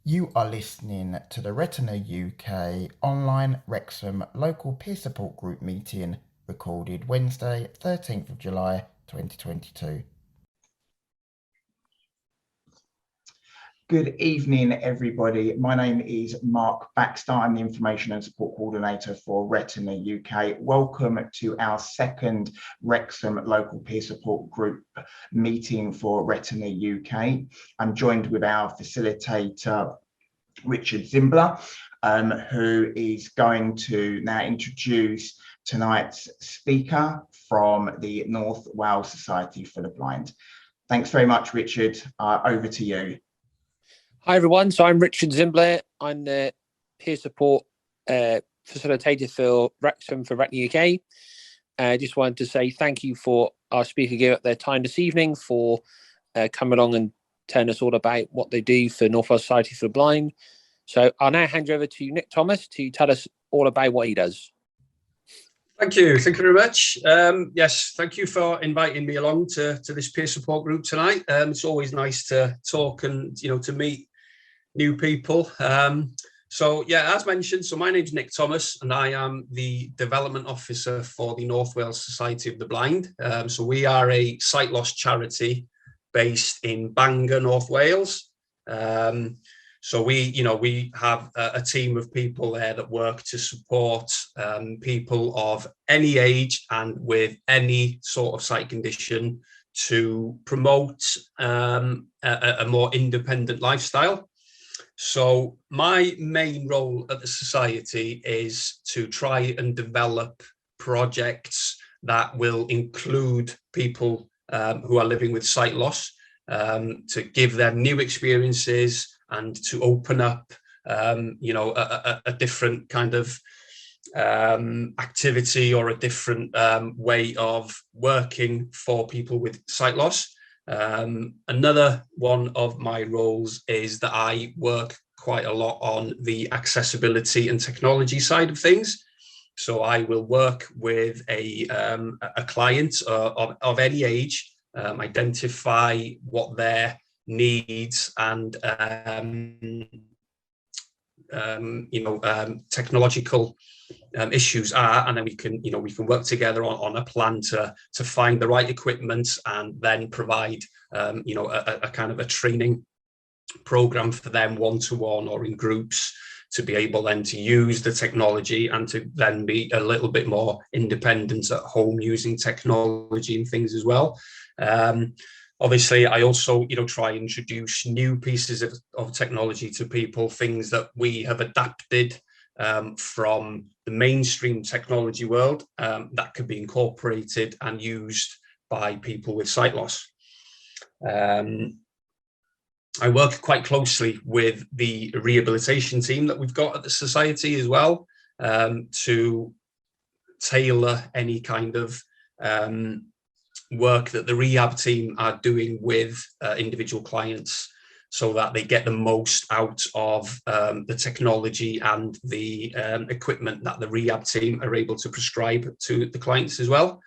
You are listening to the Retina UK online Wrexham local peer support group meeting recorded Wednesday, 13th of July 2022. Good evening, everybody. My name is Mark Baxter. I'm the Information and Support Coordinator for Retina UK. Welcome to our second Wrexham Local Peer Support Group meeting for Retina UK. I'm joined with our facilitator, Richard Zimbler, who is going to now introduce tonight's speaker from the North Wales Society for the Blind. Thanks very much, Richard. Over to you. Hi everyone, so I'm Richard Zimbler. I'm the peer support facilitator for Wrexham for Retina UK. I just wanted to say thank you for our speaker giving up their time this evening for coming along and telling us all about what they do for North Wales Society for the Blind. So I'll now hand you over to Nick Thomas to tell us all about what he does. Thank you very much. Yes, thank you for inviting me along to this peer support group tonight. It's always nice to talk and to meet new people. So yeah, as mentioned, so my name's Nick Thomas and I am the development officer for the North Wales Society of the Blind. So we are a sight loss charity based in Bangor, North Wales. So we have a team of people there that work to support people of any age and with any sort of sight condition to promote a more independent lifestyle. So my main role at the Society is to try and develop projects that will include people who are living with sight loss, to give them new experiences and to open up, a different kind of activity or a different way of working for people with sight loss. Another one of my roles is that I work quite a lot on the accessibility and technology side of things. So I will work with a client of any age, identify what their needs and technological issues are, and then we can work together on a plan to find the right equipment and then provide a kind of a training program for them one-to-one or in groups to be able then to use the technology and to then be a little bit more independent at home using technology and things as well. Obviously, I also, try and introduce new pieces of technology to people, things that we have adapted from the mainstream technology world that could be incorporated and used by people with sight loss. I work quite closely with the rehabilitation team that we've got at the Society as well, to tailor any kind of work that the rehab team are doing with individual clients so that they get the most out of the technology and the equipment that the rehab team are able to prescribe to the clients as well.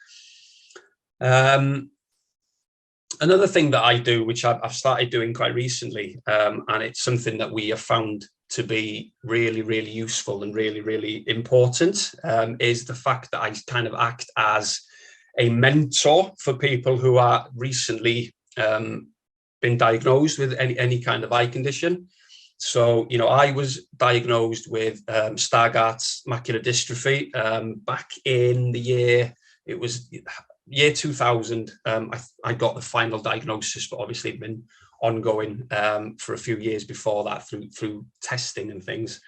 Another thing that I do, which I've started doing quite recently, and it's something that we have found to be really, really useful and really, really important, is the fact that I kind of act as a mentor for people who are recently been diagnosed with any kind of eye condition. So, I was diagnosed with Stargardts macular dystrophy back in the year, it was year 2000. I got the final diagnosis, but obviously it'd been ongoing for a few years before that through testing and things.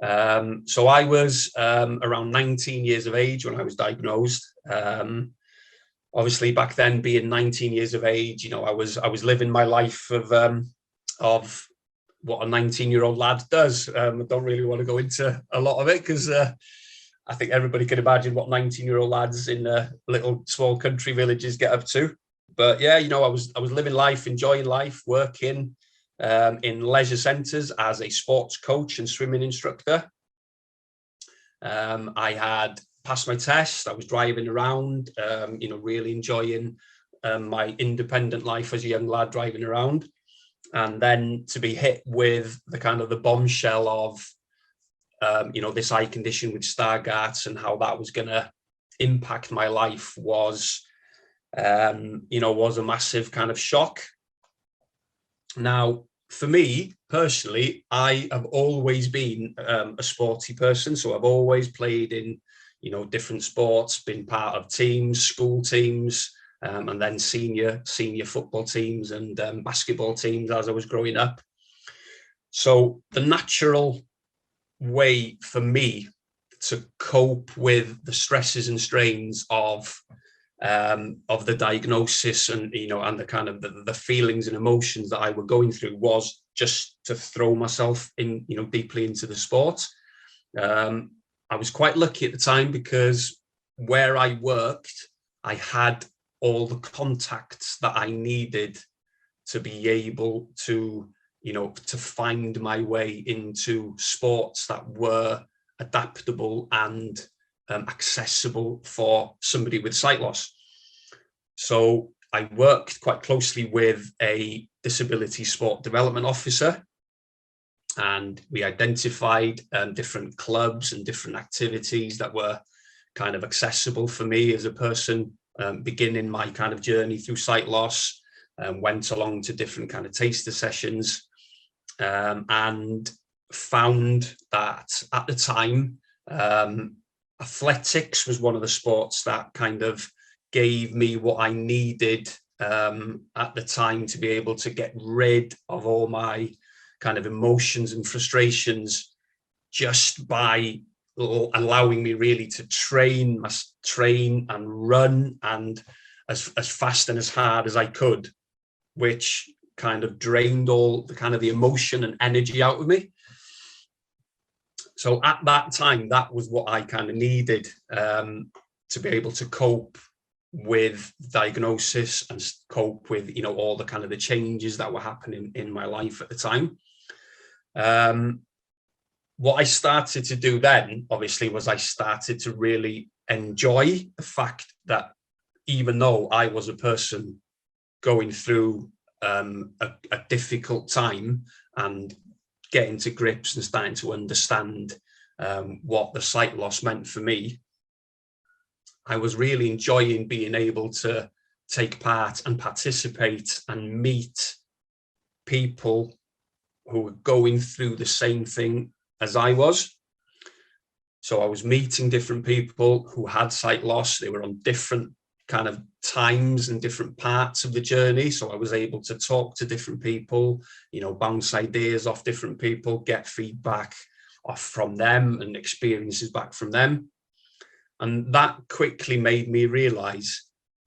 So I was around 19 years of age when I was diagnosed. Obviously back then, being 19 years of age, I was living my life of what a 19-year-old lad does. I don't really want to go into a lot of it because I think everybody can imagine what 19-year-old lads in little small country villages get up to. But yeah, I was living life, enjoying life, working in leisure centres as a sports coach and swimming instructor. I had passed my test. I was driving around, really enjoying my independent life as a young lad driving around. And then to be hit with the kind of the bombshell of, this eye condition with Stargardts and how that was going to impact my life was a massive kind of shock. Now, for me personally, I have always been a sporty person. So I've always played in, different sports, been part of teams, school teams, and then senior football teams and basketball teams as I was growing up. So the natural way for me to cope with the stresses and strains of the diagnosis and and the kind of the feelings and emotions that I were going through was just to throw myself in deeply into the sport. I was quite lucky at the time because where I worked, I had all the contacts that I needed to be able to to find my way into sports that were adaptable and accessible for somebody with sight loss. So I worked quite closely with a disability sport development officer, and we identified different clubs and different activities that were kind of accessible for me as a person beginning my kind of journey through sight loss, and went along to different kind of taster sessions, and found that at the time, athletics was one of the sports that kind of gave me what I needed at the time to be able to get rid of all my kind of emotions and frustrations just by allowing me really to train and run and as fast and as hard as I could, which kind of drained all the kind of the emotion and energy out of me. So at that time, that was what I kind of needed to be able to cope with diagnosis and cope with, all the kind of the changes that were happening in my life at the time. What I started to do then, obviously, was I started to really enjoy the fact that even though I was a person going through a difficult time and getting to grips and starting to understand what the sight loss meant for me, I was really enjoying being able to take part and participate and meet people who were going through the same thing as I was. So I was meeting different people who had sight loss. They were on different kind of times and different parts of the journey. So I was able to talk to different people, bounce ideas off different people, get feedback off from them and experiences back from them. And that quickly made me realize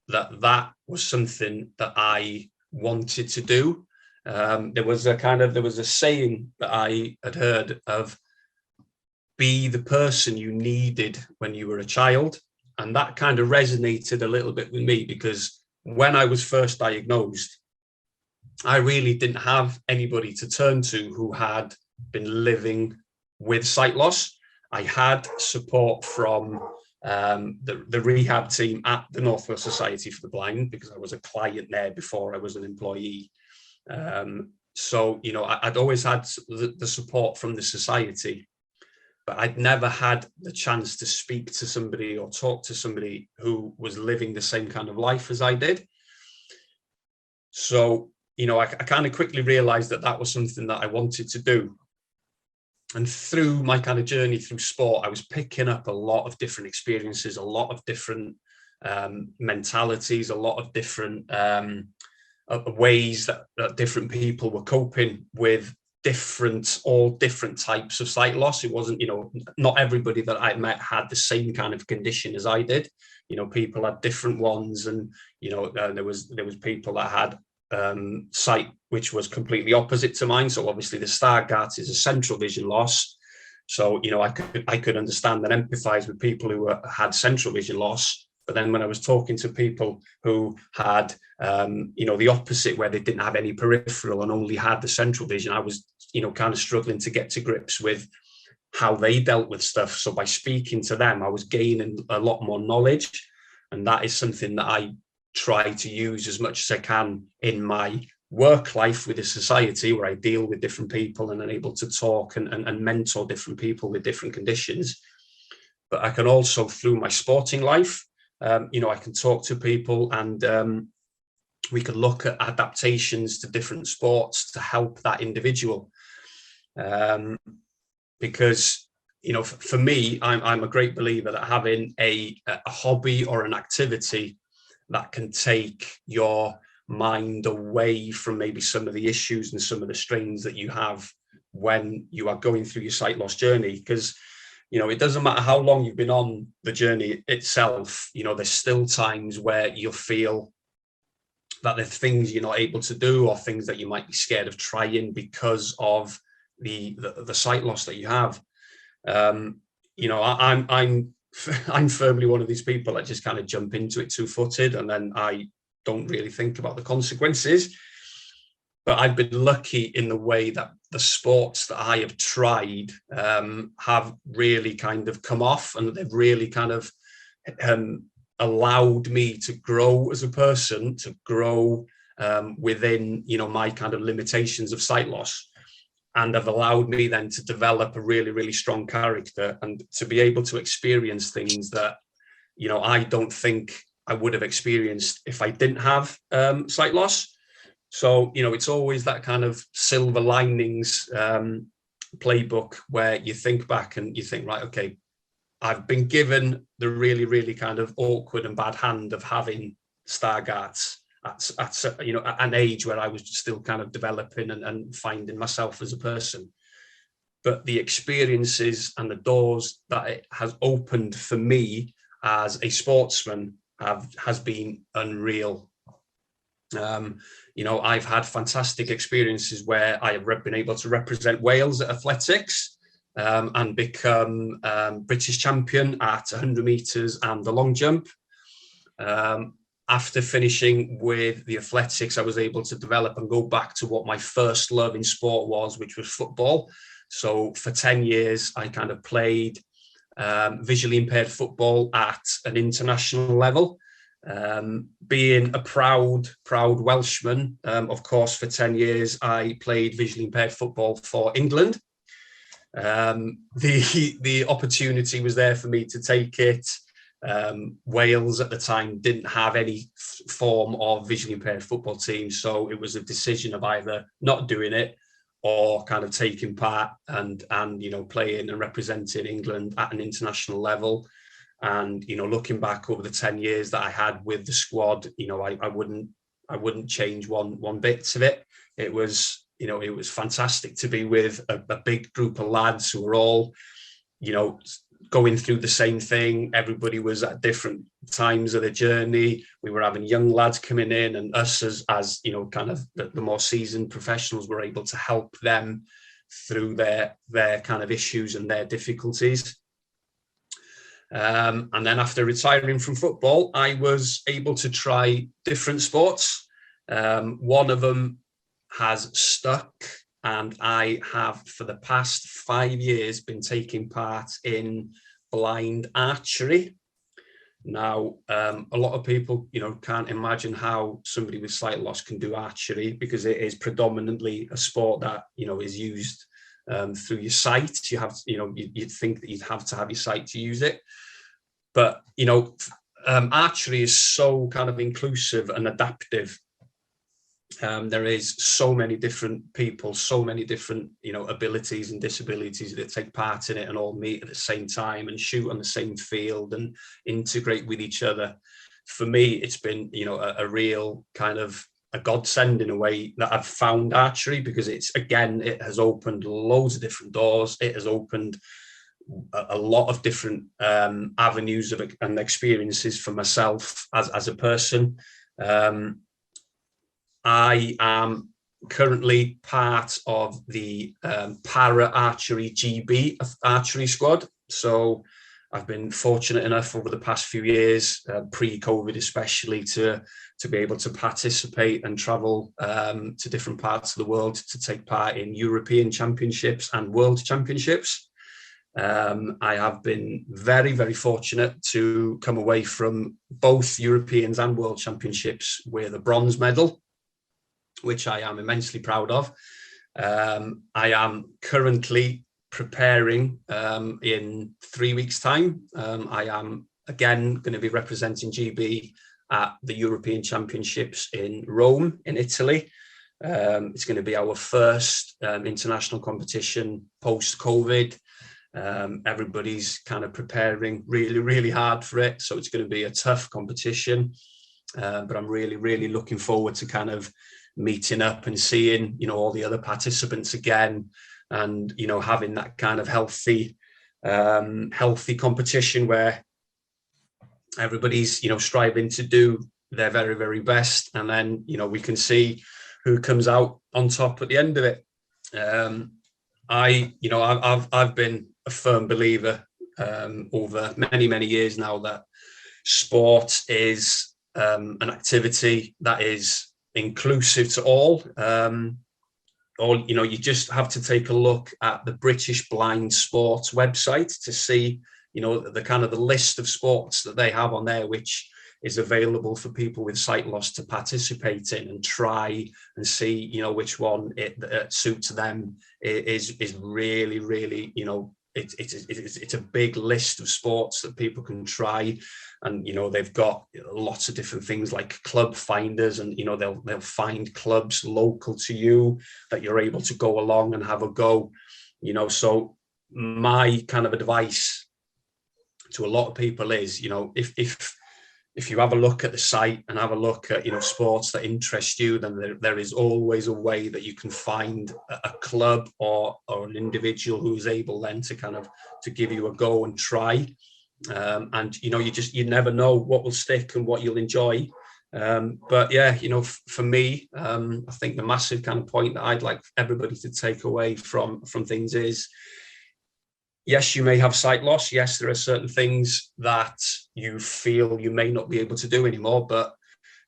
that that was something that I wanted to do. There was a saying that I had heard of, be the person you needed when you were a child. And that kind of resonated a little bit with me because when I was first diagnosed, I really didn't have anybody to turn to who had been living with sight loss. I had support from the rehab team at the North Wales Society for the Blind because I was a client there before I was an employee. So, I'd always had the support from the society, but I'd never had the chance to speak to somebody or talk to somebody who was living the same kind of life as I did. So, I kind of quickly realized that that was something that I wanted to do. And through my kind of journey through sport, I was picking up a lot of different experiences, a lot of different mentalities, a lot of different ways that different people were coping with all different types of sight loss. It wasn't, not everybody that I met had the same kind of condition as I did. People had different ones, and there was people that had sight which was completely opposite to mine. So obviously the Stargardts is a central vision loss. So I could understand and empathize with people who had central vision loss. But then when I was talking to people who had the opposite, where they didn't have any peripheral and only had the central vision, I was kind of struggling to get to grips with how they dealt with stuff. So by speaking to them, I was gaining a lot more knowledge, and that is something that I try to use as much as I can in my work life with a society where I deal with different people and I'm able to talk and mentor different people with different conditions. But I can also, through my sporting life, I can talk to people, and we can look at adaptations to different sports to help that individual. Because, for me, I'm a great believer that having a hobby or an activity that can take your mind away from maybe some of the issues and some of the strains that you have when you are going through your sight loss journey. Because, it doesn't matter how long you've been on the journey itself, there's still times where you'll feel that there's things you're not able to do, or things that you might be scared of trying because of the sight loss that you have. I'm firmly one of these people that just kind of jump into it two-footed, and then I don't really think about the consequences. But I've been lucky in the way that the sports that I have tried have really kind of come off, and they've really kind of allowed me to grow as a person, to grow within, my kind of limitations of sight loss, and have allowed me then to develop a really, really strong character and to be able to experience things that, I don't think I would have experienced if I didn't have sight loss. So, it's always that kind of silver linings playbook where you think back and you think, right, okay, I've been given the really, really kind of awkward and bad hand of having Stargardts at an age where I was still kind of developing and finding myself as a person. But the experiences and the doors that it has opened for me as a sportsman has been unreal. I've had fantastic experiences where I have been able to represent Wales at athletics and become British champion at 100 metres and the long jump. After finishing with the athletics, I was able to develop and go back to what my first love in sport was, which was football. So for 10 years, I kind of played visually impaired football at an international level. Being a proud Welshman, of course, for 10 years, I played visually impaired football for England. The opportunity was there for me to take it. Wales at the time didn't have any form of visually impaired football team, so it was a decision of either not doing it or kind of taking part and playing and representing England at an international level. And looking back over the 10 years that I had with the squad, I wouldn't change one bit of it. It was fantastic to be with a big group of lads who were all going through the same thing. Everybody was at different times of the journey. We were having young lads coming in, and us as kind of the more seasoned professionals were able to help them through their kind of issues and their difficulties. And then after retiring from football, I was able to try different sports. One of them has stuck, and I have for the past 5 years been taking part in blind archery. Now, a lot of people, can't imagine how somebody with sight loss can do archery, because it is predominantly a sport that, is used through your sight. You have, you'd think that you'd have to have your sight to use it. But, archery is so kind of inclusive and adaptive. There is so many different people, so many different, abilities and disabilities that take part in it, and all meet at the same time and shoot on the same field and integrate with each other. For me, it's been, a real kind of a godsend in a way that I've found archery, because it has opened loads of different doors. It has opened a lot of different avenues and experiences for myself as a person. I am currently part of the para archery GB archery squad. So I've been fortunate enough over the past few years, pre-COVID especially, to be able to participate and travel to different parts of the world to take part in European championships and world championships. I have been very, very fortunate to come away from both Europeans and world championships with a bronze medal. which I am immensely proud of. I am currently preparing in 3 weeks' time. I am again going to be representing GB at the European Championships in Rome, in Italy. It's going to be our first international competition post-COVID. Everybody's kind of preparing really, really hard for it. So it's going to be a tough competition. But I'm really, really looking forward to kind of meeting up and seeing, you know, all the other participants again, and, you know, having that kind of healthy competition where everybody's, you know, striving to do their very, very best. And then, you know, we can see who comes out on top at the end of it. I've been a firm believer over many, many years now that sport is an activity that is inclusive to all. Or, you know, you just have to take a look at the British Blind Sports website to see, you know, the kind of the list of sports that they have on there, which is available for people with sight loss to participate in and try and see, you know, which one it suits them. Is really, really, you know, it's a big list of sports that people can try. And, you know, they've got lots of different things like club finders, and, you know, they'll find clubs local to you that you're able to go along and have a go, you know. So my kind of advice to a lot of people is, you know, if you have a look at the site and have a look at, you know, sports that interest you, then there is always a way that you can find a club or an individual who is able then to kind of to give you a go and try. And, you know, you never know what will stick and what you'll enjoy. But yeah, you know, for me, I think the massive kind of point that I'd like everybody to take away from things is, yes, you may have sight loss. Yes, there are certain things that you feel you may not be able to do anymore. But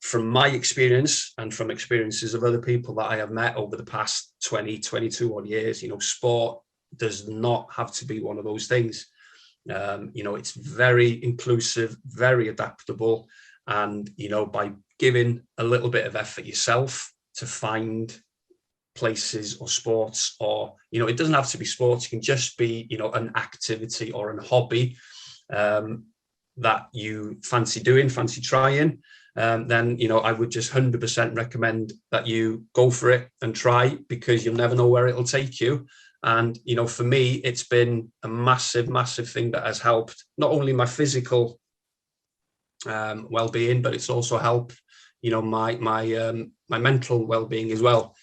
from my experience and from experiences of other people that I have met over the past 22 odd years, you know, sport does not have to be one of those things. You know, it's very inclusive, very adaptable. And, you know, by giving a little bit of effort yourself to find places or sports, or, you know, it doesn't have to be sports, it can just be, you know, an activity or a hobby that you fancy doing, fancy trying, then, you know, I would just 100% recommend that you go for it and try, because you'll never know where it'll take you. And, you know, for me, it's been a massive, massive thing that has helped not only my physical well-being, but it's also helped, you know, my mental well-being as well.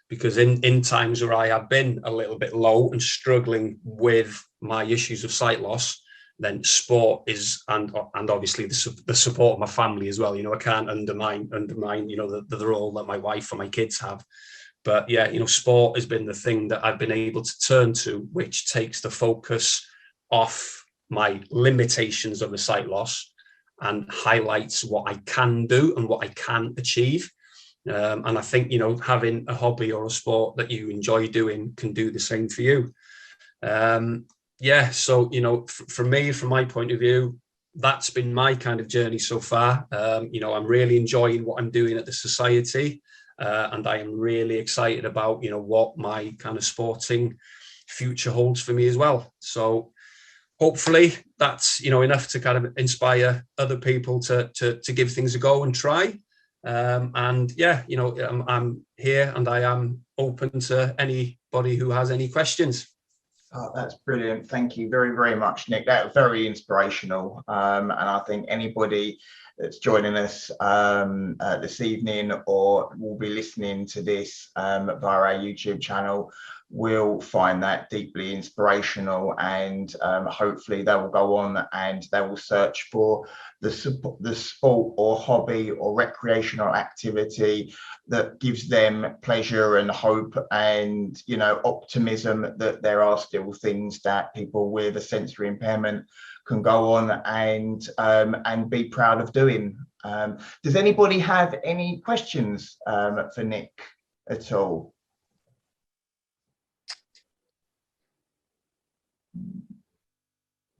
Because in times where I have been a little bit low and struggling with my issues of sight loss, then sport is, and obviously the support of my family as well. You know, I can't undermine, you know, the role that my wife and my kids have. But yeah, you know, sport has been the thing that I've been able to turn to, which takes the focus off my limitations of the sight loss and highlights what I can do and what I can achieve. And I think, you know, having a hobby or a sport that you enjoy doing can do the same for you. Yeah, so, you know, for me, from my point of view, that's been my kind of journey so far. You know, I'm really enjoying what I'm doing at the society. And I am really excited about, you know, what my kind of sporting future holds for me as well. So hopefully that's, you know, enough to kind of inspire other people to give things a go and try. And yeah, you know, I'm here and I am open to anybody who has any questions. Oh, that's brilliant. Thank you very, very much, Nick. That was very inspirational. And I think anybody that's joining us this evening or will be listening to this via our YouTube channel will find that deeply inspirational, and hopefully they will go on and they will search for the sport or hobby or recreational activity that gives them pleasure and hope and, you know, optimism that there are still things that people with a sensory impairment can go on and be proud of doing. Does anybody have any questions for Nick at all?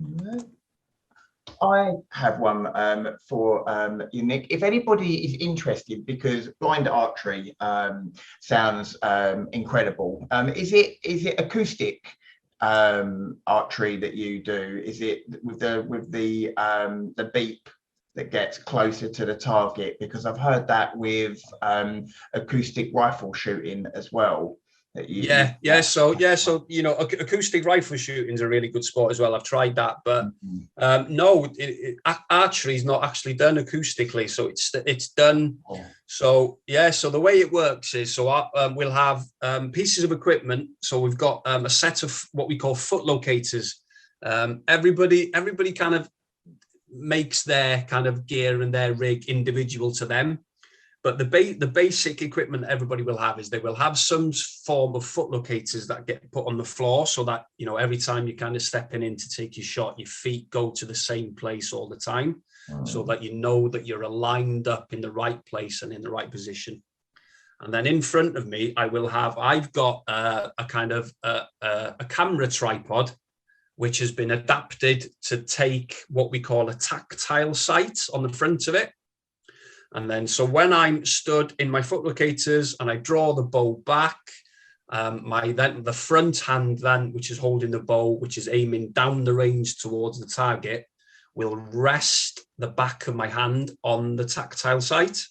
No. I have one for you, Nick. If anybody is interested, because blind archery sounds incredible. Is it acoustic archery that you do? Is it with the beep that gets closer to the target? Because I've heard that with acoustic rifle shooting as well. So acoustic rifle shooting is a really good sport as well. I've tried that, but no, archery is not actually done acoustically, so it's done. So the way it works is, we'll have pieces of equipment. So we've got a set of what we call foot locators. Everybody kind of makes their kind of gear and their rig individual to them. But the basic equipment everybody will have is they will have some form of foot locators that get put on the floor, so that, you know, every time you're kind of stepping in to take your shot, your feet go to the same place all the time, so that you know that you're aligned up in the right place and in the right position. And then in front of me, I've got a kind of a camera tripod, which has been adapted to take what we call a tactile sight on the front of it. And then, so when I'm stood in my foot locators and I draw the bow back, the front hand then, which is holding the bow, which is aiming down the range towards the target, will rest the back of my hand on the tactile sight.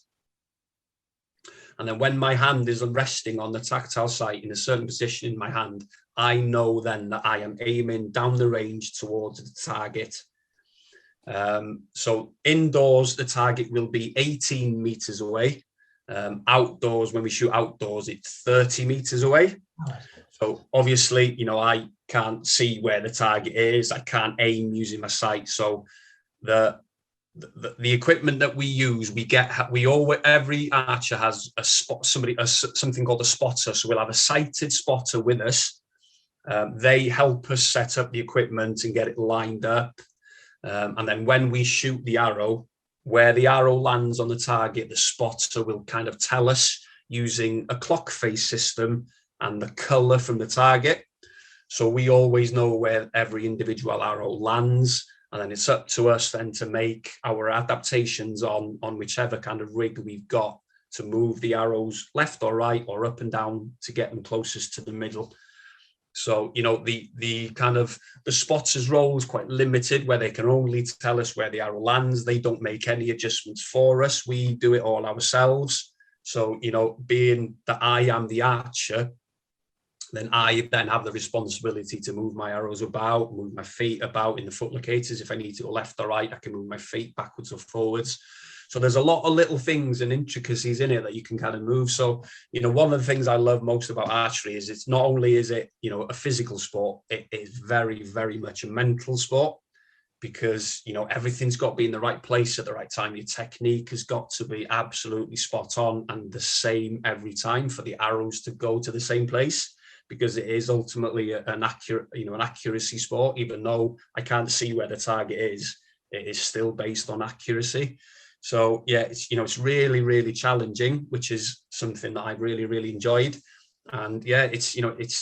And then when my hand is resting on the tactile sight in a certain position in my hand, I know then that I am aiming down the range towards the target. So indoors, the target will be 18 meters away. Outdoors, when we shoot outdoors, it's 30 meters away. So obviously, you know, I can't see where the target is. I can't aim using my sight. So the equipment that we use, every archer has something called a spotter. So we'll have a sighted spotter with us. They help us set up the equipment and get it lined up. And then when we shoot the arrow, where the arrow lands on the target, the spotter will kind of tell us using a clock face system and the color from the target. So we always know where every individual arrow lands. And then it's up to us then to make our adaptations on whichever kind of rig we've got to move the arrows left or right or up and down to get them closest to the middle. So, you know, the kind of the spotter's role is quite limited, where they can only tell us where the arrow lands. They don't make any adjustments for us. We do it all ourselves. So, you know, being that I am the archer, then I then have the responsibility to move my arrows about, move my feet about in the foot locators. If I need to go left or right, I can move my feet backwards or forwards. So there's a lot of little things and intricacies in it that you can kind of move. So, you know, one of the things I love most about archery is it's not only is it, you know, a physical sport, it is very, very much a mental sport, because, you know, everything's got to be in the right place at the right time. Your technique has got to be absolutely spot on and the same every time for the arrows to go to the same place, because it is ultimately an accuracy sport. Even though I can't see where the target is, it is still based on accuracy. So yeah, it's really, really challenging, which is something that I've really, really enjoyed. And yeah, it's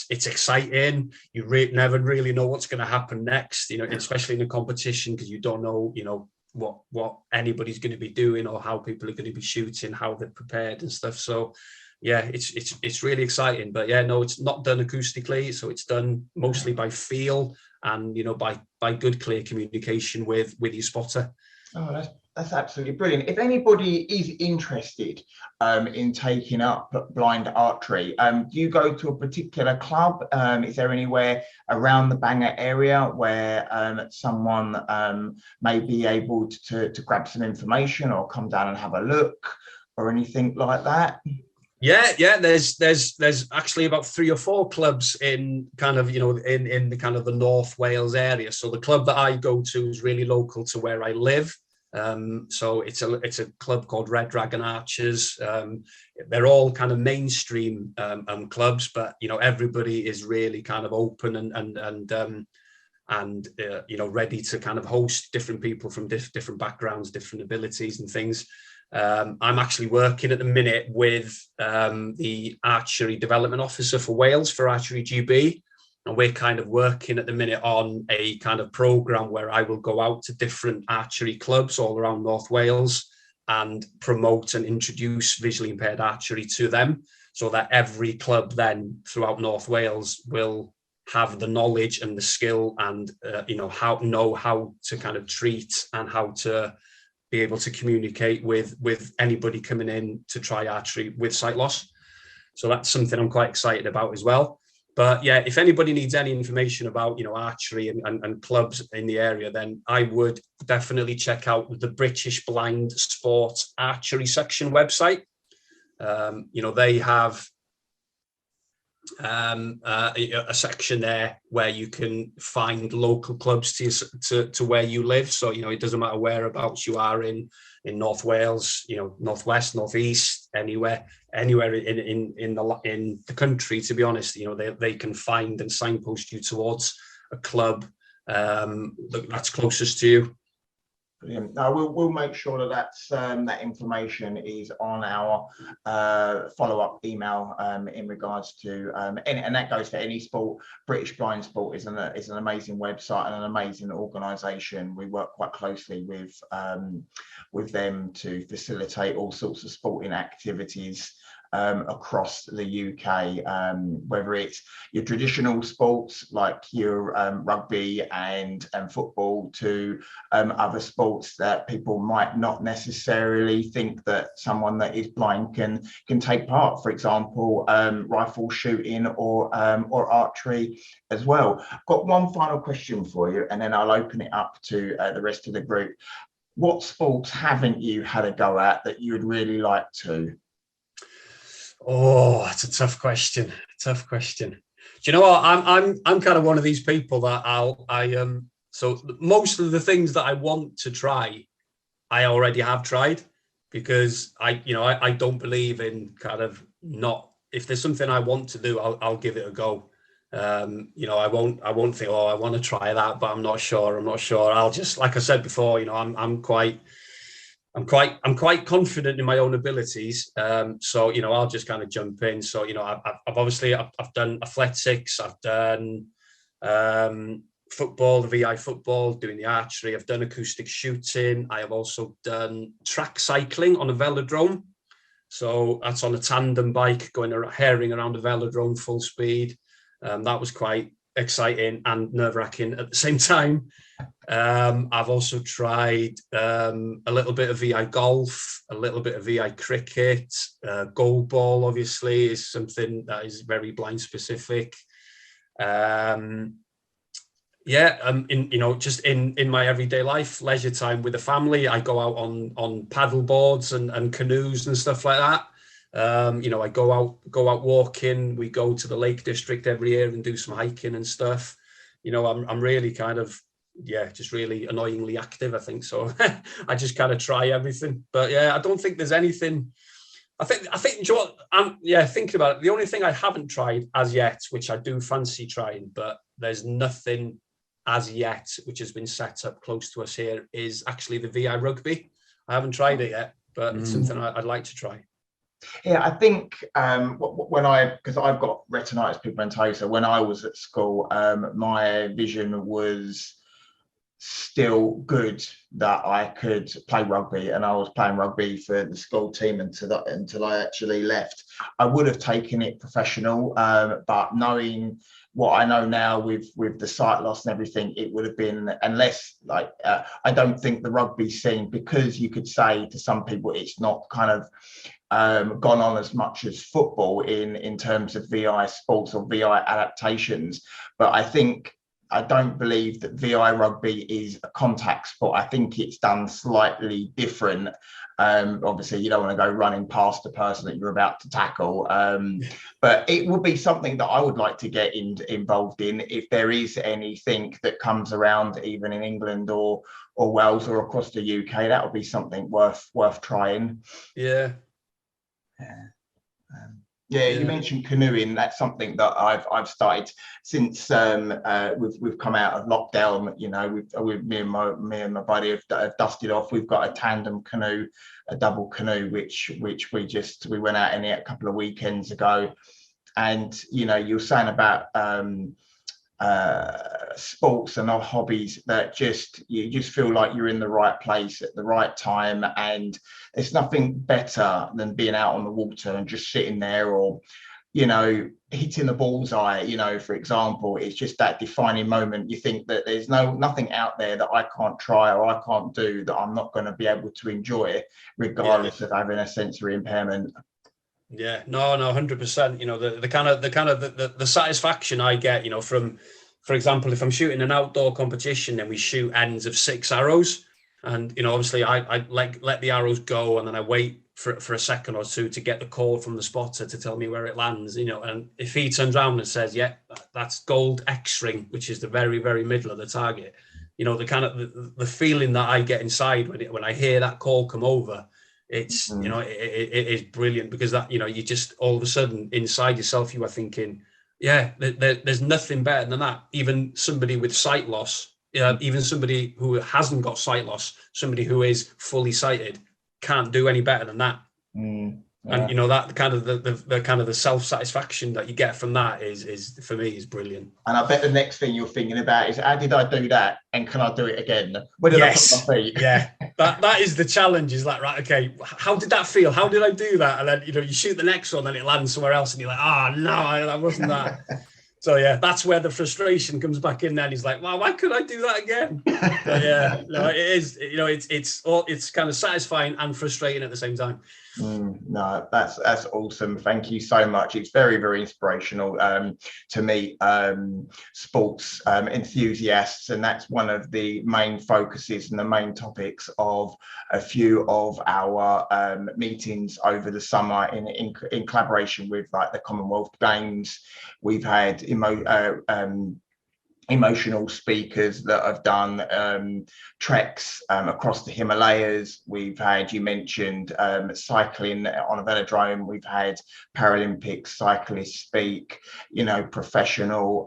exciting. You never really know what's going to happen next, you know, especially in a competition, because you don't know, you know, what anybody's going to be doing or how people are going to be shooting, how they're prepared and stuff. So yeah, it's really exciting. But yeah, no, it's not done acoustically, so it's done mostly by feel and, you know, by good, clear communication with your spotter. Oh, that's absolutely brilliant. If anybody is interested in taking up blind archery, do you go to a particular club? Is there anywhere around the Bangor area where someone may be able to grab some information or come down and have a look or anything like that? Yeah. There's actually about 3 or 4 clubs in kind of, you know, in the kind of the North Wales area. So the club that I go to is really local to where I live. So it's a club called Red Dragon Archers. They're all kind of mainstream clubs, but, you know, everybody is really kind of open and you know, ready to kind of host different people from different backgrounds, different abilities and things. I'm actually working at the minute with the archery development officer for Wales for Archery GB. And we're kind of working at the minute on a kind of program where I will go out to different archery clubs all around North Wales and promote and introduce visually impaired archery to them, so that every club then throughout North Wales will have the knowledge and the skill and know how to kind of treat and how to be able to communicate with anybody coming in to try archery with sight loss. So that's something I'm quite excited about as well. But yeah, if anybody needs any information about, archery and clubs in the area, then I would definitely check out the British Blind Sports Archery Section website. They have a section there where you can find local clubs to where you live. So, it doesn't matter whereabouts you are in North Wales, Northwest, Northeast, anywhere in the country, to be honest, they can find and signpost you towards a club that's closest to you. Brilliant. No, we'll make sure that information is on our follow-up email in regards to and that goes for any sport. British Blind Sport is an amazing website and an amazing organisation. We work quite closely with them to facilitate all sorts of sporting activities across the UK, whether it's your traditional sports like your rugby and football, to other sports that people might not necessarily think that someone that is blind can take part. For example, rifle shooting or archery as well. I've got one final question for you, and then I'll open it up to the rest of the group. What sports haven't you had a go at that you would really like to? Oh, that's a tough question. Do you know what? I'm kind of one of these people that so most of the things that I want to try, I already have tried, because I don't believe in kind of not, if there's something I want to do, I'll give it a go. I won't think, oh, I want to try that, but I'm not sure. I'll just, like I said before, I'm quite confident in my own abilities. So, I'll just kind of jump in. So, I've done athletics, I've done football, the VI football, doing the archery, I've done acoustic shooting. I have also done track cycling on a velodrome. So that's on a tandem bike, herring around a velodrome full speed. That was quite exciting and nerve-wracking at the same time. I've also tried a little bit of VI golf, a little bit of VI cricket. Goal ball, obviously, is something that is very blind specific. Just in my everyday life, leisure time with the family, I go out on paddle boards and canoes and stuff like that. I go out walking. We go to the Lake District every year and do some hiking and stuff. I'm really kind of, just really annoyingly active, I think. So I just kind of try everything. But yeah, I don't think there's anything. I think, you know what, thinking about it, the only thing I haven't tried as yet, which I do fancy trying, but there's nothing as yet which has been set up close to us here, is actually the VI rugby. I haven't tried it yet, but it's something I'd like to try. Yeah, I think because I've got retinitis pigmentosa, when I was at school, my vision was still good that I could play rugby, and I was playing rugby for the school team until I actually left. I would have taken it professional, but knowing what I know now with the sight loss and everything, it would have been, unless I don't think the rugby scene, because you could say to some people it's not kind of gone on as much as football in terms of VI sports or VI adaptations, but I don't believe that VI rugby is a contact sport. I think it's done slightly different. Obviously, you don't want to go running past the person that you're about to tackle, but it would be something that I would like to get involved in. If there is anything that comes around, even in England or Wales or across the UK, that would be something worth trying. Yeah. You mentioned canoeing. That's something that I've started since we've come out of lockdown. With me and my buddy have dusted off. We've got a tandem canoe, a double canoe, which we went out in it a couple of weekends ago. And you're saying about sports and our hobbies that you just feel like you're in the right place at the right time, and there's nothing better than being out on the water and just sitting there, or hitting the bullseye, for example. It's just that defining moment. You think that there's nothing out there that I can't try or I can't do that I'm not going to be able to enjoy, regardless of having a sensory impairment. Yeah, no, 100%. The satisfaction I get, from, for example, if I'm shooting an outdoor competition, then we shoot ends of 6 arrows, and obviously I let the arrows go, and then I wait for a second or two to get the call from the spotter to tell me where it lands. And if he turns around and says, "Yeah, that's gold X ring," which is the very, very middle of the target, the feeling that I get inside when I hear that call come over. It's it is brilliant, because that you just all of a sudden inside yourself you are thinking, yeah, there's nothing better than that. Even somebody with sight loss, even somebody who hasn't got sight loss, somebody who is fully sighted can't do any better than that. And that kind of the self-satisfaction that you get from that is for me is brilliant. And I bet the next thing you're thinking about is, how did I do that, and can I do it again? When did I put my feet? Yeah, that is the challenge. Is like, right, okay, how did that feel? How did I do that? And then you shoot the next one, and it lands somewhere else, and you're like, no, that wasn't that. So yeah, that's where the frustration comes back in. Then he's like, well, why could I do that again? But yeah, no, it is. It's kind of satisfying and frustrating at the same time. No, that's awesome. Thank you so much. It's very, very inspirational to meet sports enthusiasts, and that's one of the main focuses and the main topics of a few of our meetings over the summer in collaboration with like the Commonwealth Games. We've had emotional speakers that have done treks across the Himalayas. We've had, you mentioned, cycling on a velodrome. We've had Paralympic cyclists speak, professional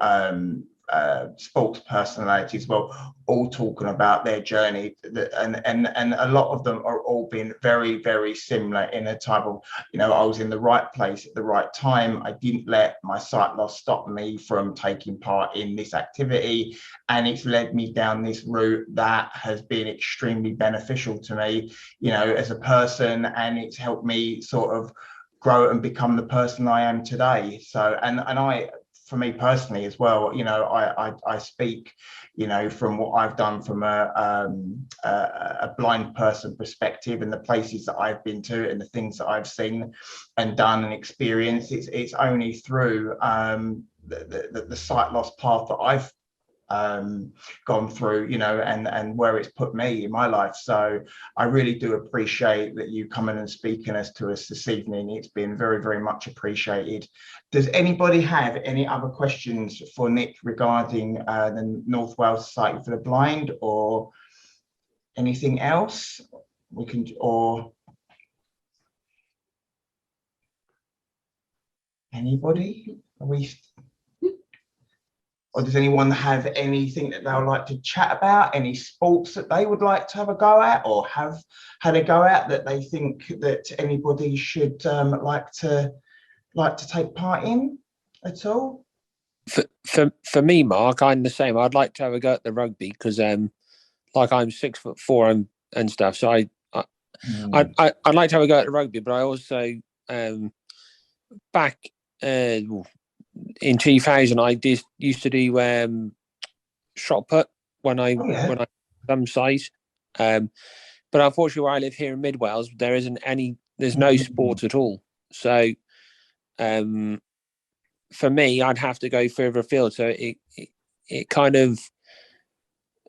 sports personalities, well, all talking about their journey, and a lot of them are all being very, very similar in a type of, I was in the right place at the right time. I didn't let my sight loss stop me from taking part in this activity, and it's led me down this route that has been extremely beneficial to me, as a person, and it's helped me sort of grow and become the person I am today. So, and for me personally as well, I speak, from what I've done from a blind person perspective, and the places that I've been to and the things that I've seen and done and experienced. It's only through the sight loss path that I've gone through, and where it's put me in my life. So I really do appreciate that you coming and speaking to us this evening. It's been very, very much appreciated. Does anybody have any other questions for Nick regarding the North Wales Society for the Blind, or anything else we can, or anybody? Or does anyone have anything that they would like to chat about? Any sports that they would like to have a go at, or have had a go at, that they think that anybody should like to take part in at all? For me, Mark, I'm the same. I'd like to have a go at the rugby, because I'm 6'4" and stuff. So I'd like to have a go at the rugby, but I also back in 2000, I used to do shot put when I some size. But unfortunately, where I live here in Mid Wales, there's no sport at all. So for me, I'd have to go further afield. So it kind of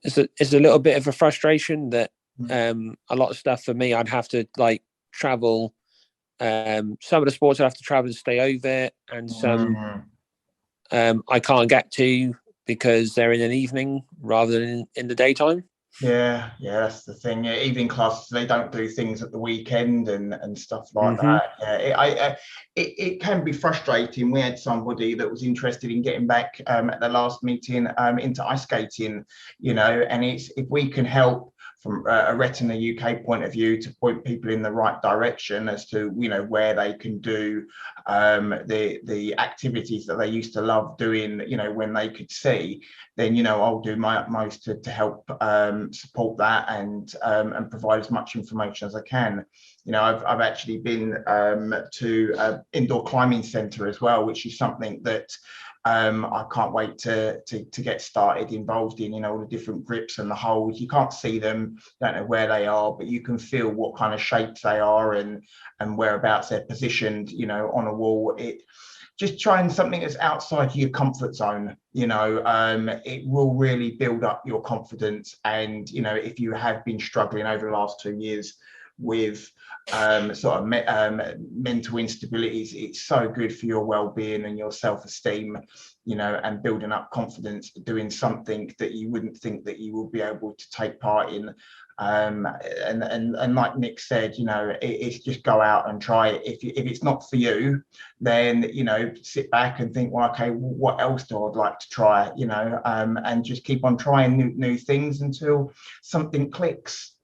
is a little bit of a frustration that a lot of stuff for me, I'd have to travel. Some of the sports I have to travel and stay over, and some I can't get to because they're in an evening rather than in the daytime. Yeah, that's the thing. Yeah, evening classes, they don't do things at the weekend and stuff like that. Yeah, it can be frustrating. We had somebody that was interested in getting back at the last meeting into ice skating, and it's, if we can help from a Retina UK point of view to point people in the right direction as to, you know, where they can do the activities that they used to love doing, you know, when they could see, then, you know, I'll do my utmost to help support that and provide as much information as I can. You know, I've actually been to an indoor climbing centre as well, which is something that I can't wait to get started involved in, you know, all the different grips and the holes. You can't see them, don't know where they are, but you can feel what kind of shapes they are and whereabouts they're positioned, you know, on a wall. It just trying something that's outside your comfort zone, you know, it will really build up your confidence. And, you know, if you have been struggling over the last 2 years with sort of mental instabilities, it's so good for your well-being and your self-esteem, you know, and building up confidence, doing something that you wouldn't think that you will be able to take part in. And like Nick said, you know, it's just go out and try it. If it's not for you, then, you know, sit back and think, well, okay, what else do I like to try, you know, and just keep on trying new things until something clicks.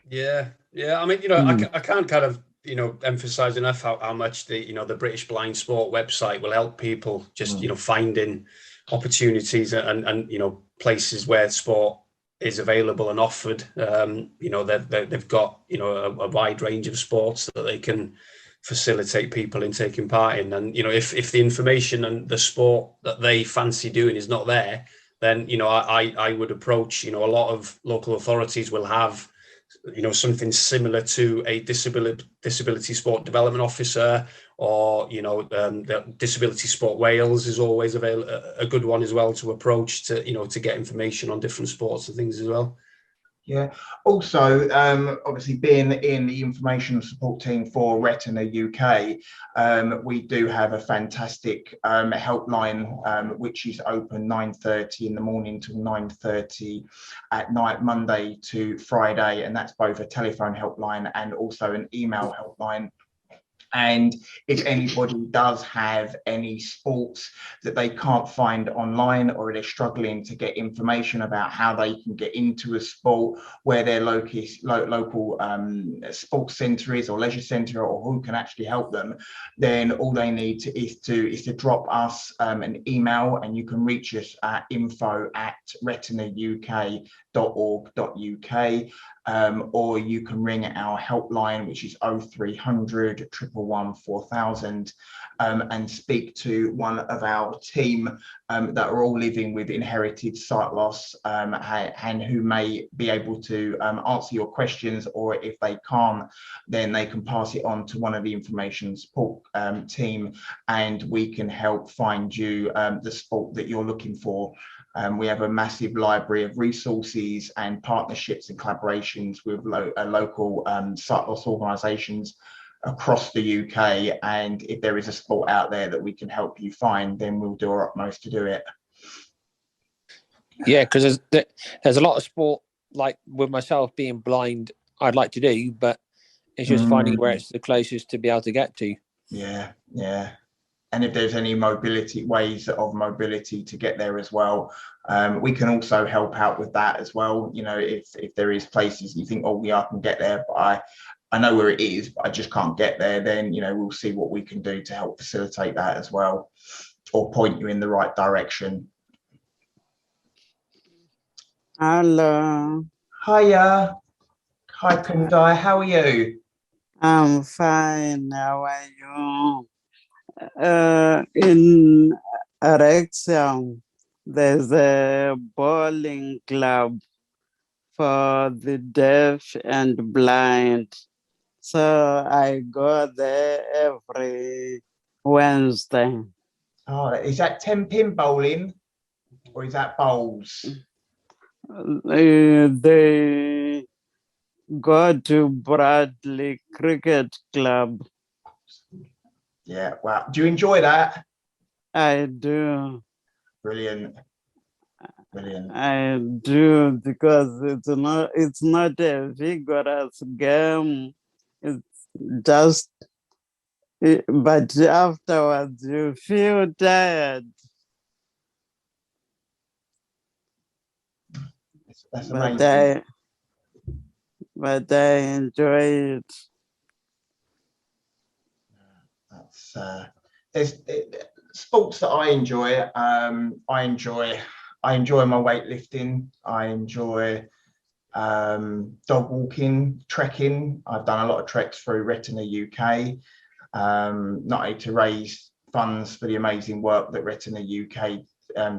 Yeah, I mean, you know, I can't kind of, you know, emphasize enough how much the, you know, the British Blind Sport website will help people just, you know, finding opportunities and you know, places where sport is available and offered. You know, they've got, you know, a wide range of sports that they can facilitate people in taking part in. And, you know, if the information and the sport that they fancy doing is not there, then, you know, I would approach, you know, a lot of local authorities will have, you know, something similar to a disability sport development officer, or, you know, the Disability Sport Wales is always a good one as well to approach, to, you know, to get information on different sports and things as well. Yeah. Also, obviously being in the information support team for Retina UK, we do have a fantastic helpline, which is open 9:30 in the morning till 9:30 at night, Monday to Friday. And that's both a telephone helpline and also an email helpline. And if anybody does have any sports that they can't find online, or they're struggling to get information about how they can get into a sport, where their local sports centre is, or leisure centre, or who can actually help them, then all they need is to drop us an email, and you can reach us at info@retinauk.org.uk. Or you can ring our helpline, which is 0300 111 4000, and speak to one of our team that are all living with inherited sight loss, and who may be able to answer your questions, or if they can't, then they can pass it on to one of the information support team, and we can help find you the sport that you're looking for. We have a massive library of resources and partnerships and collaborations with local sight loss organisations across the UK. And if there is a sport out there that we can help you find, then we'll do our utmost to do it. Yeah, because there's a lot of sport, like with myself being blind, I'd like to do, but it's just finding where it's the closest to be able to get to. Yeah. And if there's any ways of mobility to get there as well, we can also help out with that as well. You know, if there is places you think, oh yeah, I can get there, but I know where it is, but I just can't get there, then, you know, we'll see what we can do to help facilitate that as well, or point you in the right direction. Hello. Hiya. Hi, Kundai. How are you? I'm fine. How are you? In Wrexham, there's a bowling club for the deaf and blind. So I go there every Wednesday. Oh, is that 10-pin bowling, or is that bowls? They go to Bradley Cricket Club. Yeah, wow. Do you enjoy that? I do. Brilliant. I do, because it's not a vigorous game. It's just, but afterwards you feel tired. That's But amazing. but I enjoy it. That's sports that I enjoy. I enjoy my weightlifting. I enjoy dog walking, trekking. I've done a lot of treks through Retina UK, not only to raise funds for the amazing work that Retina UK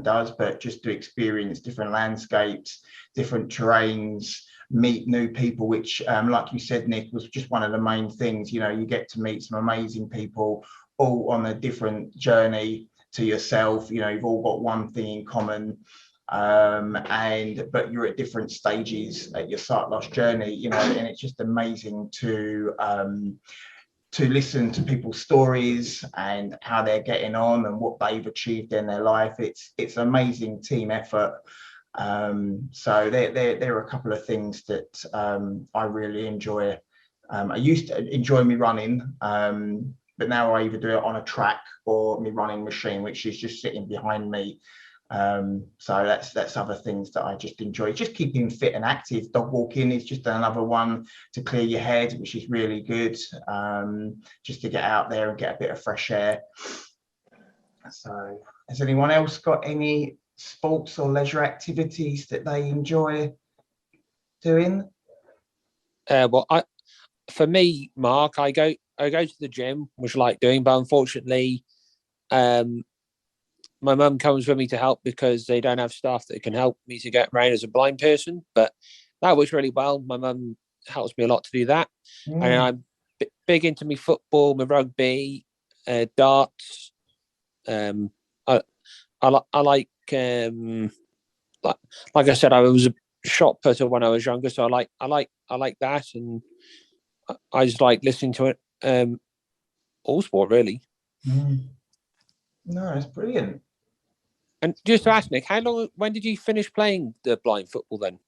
does, but just to experience different landscapes, different terrains, meet new people, which like you said, Nick, was just one of the main things. You know, you get to meet some amazing people all on a different journey to yourself. You know, you've all got one thing in common, but you're at different stages at your sight loss journey, you know, and it's just amazing to listen to people's stories and how they're getting on and what they've achieved in their life. It's an amazing team effort. So there are a couple of things that I really enjoy. I used to enjoy me running, but now I either do it on a track or me running machine, which is just sitting behind me. So that's other things that I just enjoy. Just keeping fit and active. Dog walking is just another one to clear your head, which is really good. Just to get out there and get a bit of fresh air. So has anyone else got any sports or leisure activities that they enjoy doing? For me, Mark, I go to the gym, which I like doing, but unfortunately, my mum comes with me to help because they don't have staff that can help me to get around as a blind person. But that works really well. My mum helps me a lot to do that. And I'm big into my football, my rugby, darts. I like like I said, I was a shot putter when I was younger, so I like that, and I just like listening to it. All sport really. No, it's brilliant. And just to ask Nick, when did you finish playing the blind football then?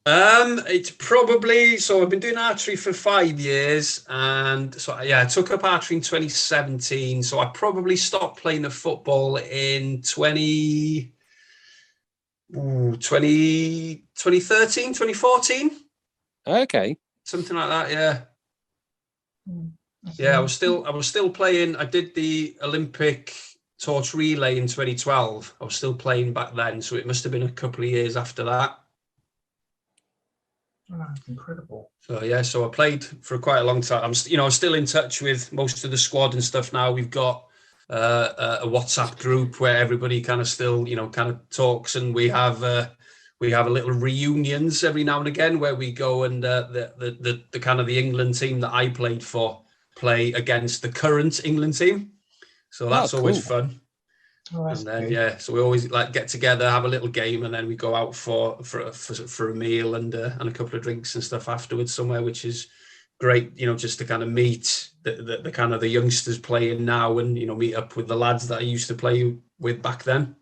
It's probably, so I've been doing archery for 5 years, and so I took up archery in 2017. So I probably stopped playing the football in 2013, 2014. Okay. Something like that, yeah. Yeah, I was still playing. I did the Olympic torch relay in 2012. I was still playing back then, so it must have been a couple of years after that. Oh, that's incredible. So yeah, so I played for quite a long time. I'm still in touch with most of the squad and stuff now. We've got a WhatsApp group where everybody kind of still, kind of talks, and we have a little reunions every now and again where we go and the kind of the England team that I played for play against the current England team. So that's always fun. Oh, and then good. so we always like get together, have a little game, and then we go out for a meal and a couple of drinks and stuff afterwards somewhere, which is great, just to kind of meet the kind of the youngsters playing now, and meet up with the lads that I used to play with back then.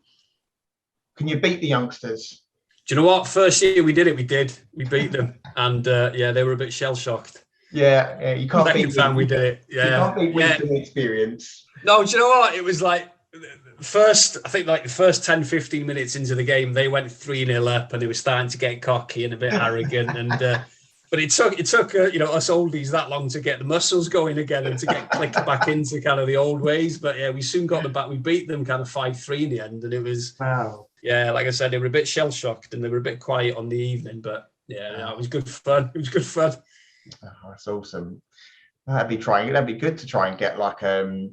Can you beat the youngsters? Do you know what? First year we beat them, and they were a bit shell shocked. Yeah, you can't beat. Second time we did it, you can't beat wisdom experience. No, do you know what? It was like the first 10, 15 minutes into the game, they went 3-0 up, and they were starting to get cocky and a bit arrogant. And but it took us oldies that long to get the muscles going again and to get clicked back into kind of the old ways. But yeah, we soon got them back. We beat them kind of 5-3 in the end, and it was wow. Yeah, like I said, they were a bit shell shocked and they were a bit quiet on the evening. But it was good fun. It was good fun. Oh, that's awesome. That'd be good to try and get like a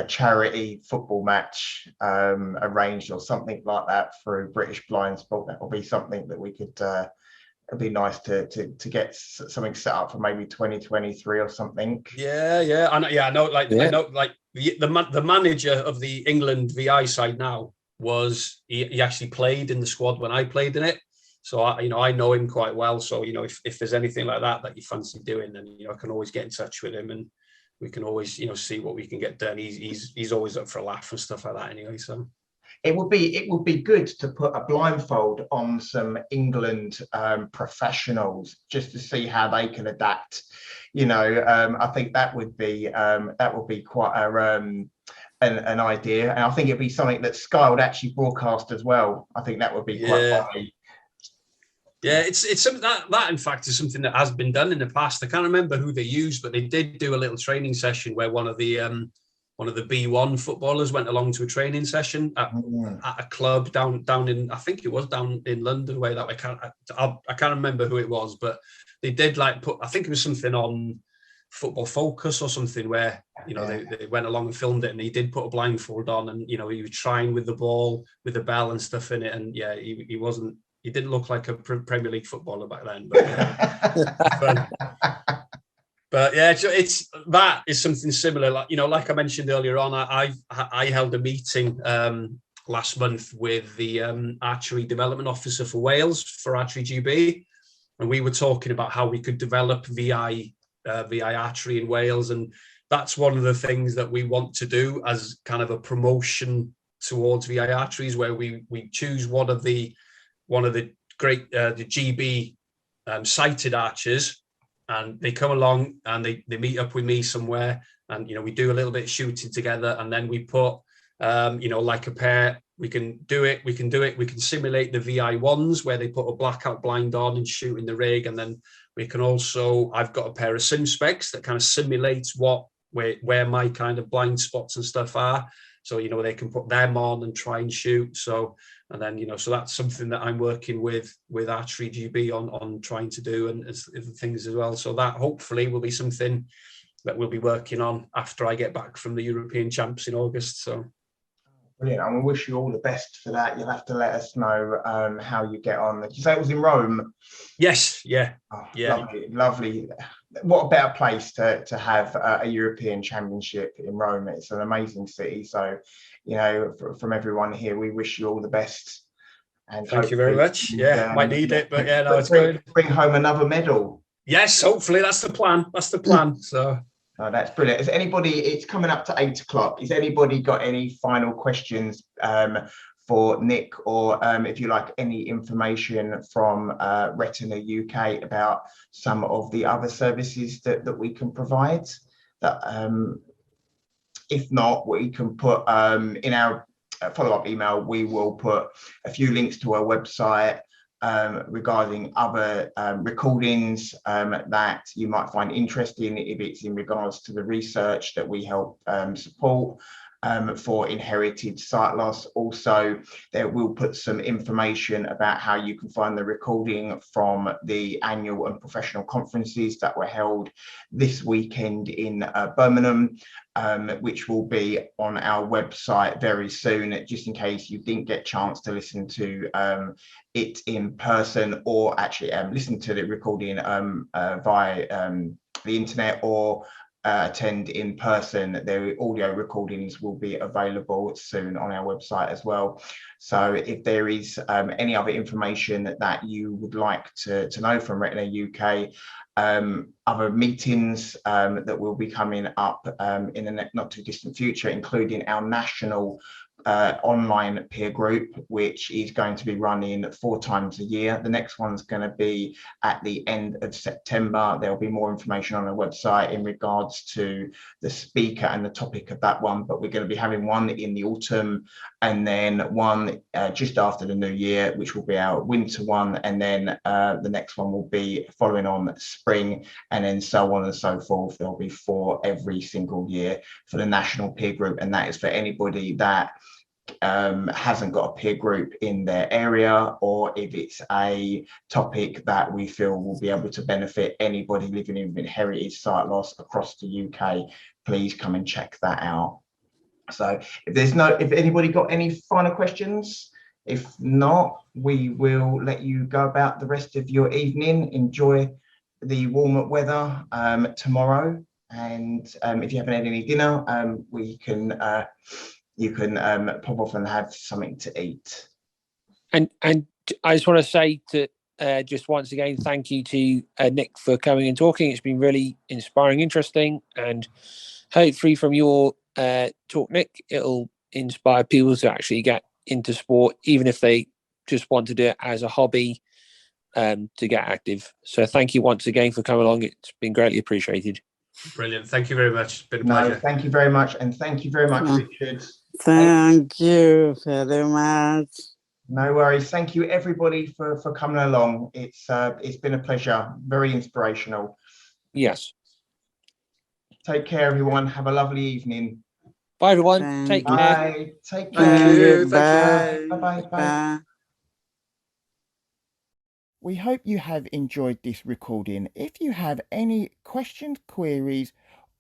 charity football match arranged or something like that through British Blind Sport. That will be something that we could. It'd be nice to get something set up for maybe 2023 or something. I know. Like the manager of the England VI side now was he actually played in the squad when I played in it. So I know him quite well. So if there's anything like that you fancy doing, then I can always get in touch with him, and we can always see what we can get done. He's always up for a laugh and stuff like that anyway. So it would be good to put a blindfold on some England professionals just to see how they can adapt. I think that would be quite an idea, and I think it'd be something that Sky would actually broadcast as well. I think that would be quite funny. Yeah, it's something that in fact is something that has been done in the past. I can't remember who they used, but they did do a little training session where one of the B1 footballers went along to a training session at a club down in, I think it was down in London, way that I can't remember who it was, but they did like I think it was something on Football Focus or something where they went along and filmed it, and he did put a blindfold on, and he was trying with the ball with the bell and stuff in it, and yeah, he didn't look like a Premier League footballer back then, but yeah, it's that is something similar. Like I mentioned earlier on, I held a meeting last month with the Archery Development Officer for Wales for Archery GB, and we were talking about how we could develop VI archery in Wales, and that's one of the things that we want to do as kind of a promotion towards VI archeries, where we choose one of the great the GB sighted archers, and they come along and they meet up with me somewhere, and we do a little bit of shooting together, and then we put like a pair. We can simulate the VI ones where they put a blackout blind on and shoot in the rig, and then we can also, I've got a pair of sim specs that kind of simulates where my kind of blind spots and stuff are, so they can put them on and try and shoot. So, and then so that's something that I'm working with Archery GB on trying to do, and other things as well. So that hopefully will be something that we'll be working on after I get back from the European Champs in August. So brilliant. And we wish you all the best for that. You'll have to let us know how you get on. Did you say it was in Rome? Yes. Yeah. Oh, yeah. Lovely. What a better place to have a European Championship in Rome. It's an amazing city. So, from everyone here, we wish you all the best. And thank you very much. Yeah, might need it, but yeah, no, it's good. Bring home another medal. Yes, hopefully that's the plan. That's the plan. So. Oh, that's brilliant. Is anybody? It's coming up to 8 o'clock. Has anybody got any final questions for Nick, or if you like any information from Retina UK about some of the other services that we can provide? If not, we can put in our follow-up email, we will put a few links to our website regarding other recordings that you might find interesting, if it's in regards to the research that we help support for inherited sight loss. Also, there will put some information about how you can find the recording from the annual and professional conferences that were held this weekend in Birmingham, which will be on our website very soon, just in case you didn't get a chance to listen to it in person, or actually listen to the recording via the internet, or attend in person. The audio recordings will be available soon on our website as well. So if there is any other information that you would like to know from Retina UK, other meetings that will be coming up in the not too distant future, including our national online peer group, which is going to be running 4 times a year. The next one's going to be at the end of September. There'll be more information on our website in regards to the speaker and the topic of that one, but we're going to be having one in the autumn, and then one just after the new year, which will be our winter one, and then the next one will be following on spring, and then so on and so forth. There'll be 4 every single year for the national peer group, and that is for anybody that hasn't got a peer group in their area, or if it's a topic that we feel will be able to benefit anybody living with inherited sight loss across the UK, please come and check that out. So if anybody got any final questions, if not, we will let you go about the rest of your evening. Enjoy the warmer weather tomorrow, and if you haven't had any dinner, you can pop off and have something to eat. And I just want to say to just once again, thank you to Nick for coming and talking. It's been really inspiring, interesting, and hopefully from your talk, Nick, it'll inspire people to actually get into sport, even if they just want to do it as a hobby, to get active. So thank you once again for coming along. It's been greatly appreciated. Brilliant. Thank you very much. It's been a pleasure. Thank you very much. And thank you very much, Richard. Thank you very much. No worries. Thank you everybody for coming along. It's been a pleasure. Very inspirational. Yes. Take care, everyone. Have a lovely evening. Bye, everyone. Thank Take you. care. Bye. Take Thank care. you. Thank you. Bye. Bye. Bye. Bye. Bye. We hope you have enjoyed this recording. If you have any questions, queries,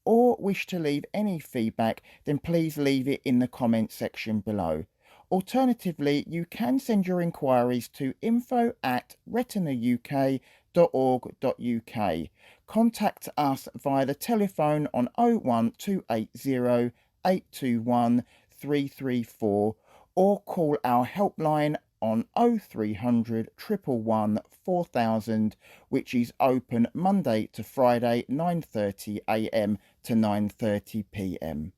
or wish to leave any feedback, then please leave it in the comment section below. Alternatively, you can send your inquiries to info@retinauk.org.uk. Contact us via the telephone on 01280 821 334 or call our helpline on 0300 111 4000, which is open Monday to Friday 9:30 a.m. to 9:30 p.m.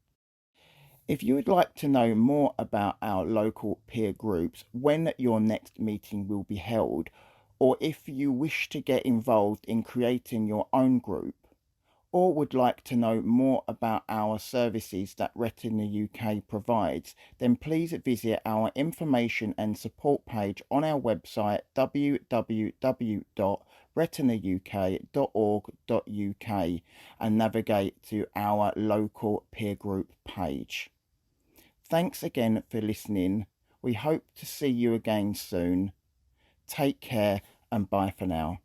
If you would like to know more about our local peer groups, when your next meeting will be held, or if you wish to get involved in creating your own group, or would like to know more about our services that Retina UK provides, then please visit our information and support page on our website www.retinauk.org.uk and navigate to our local peer group page. Thanks again for listening. We hope to see you again soon. Take care and bye for now.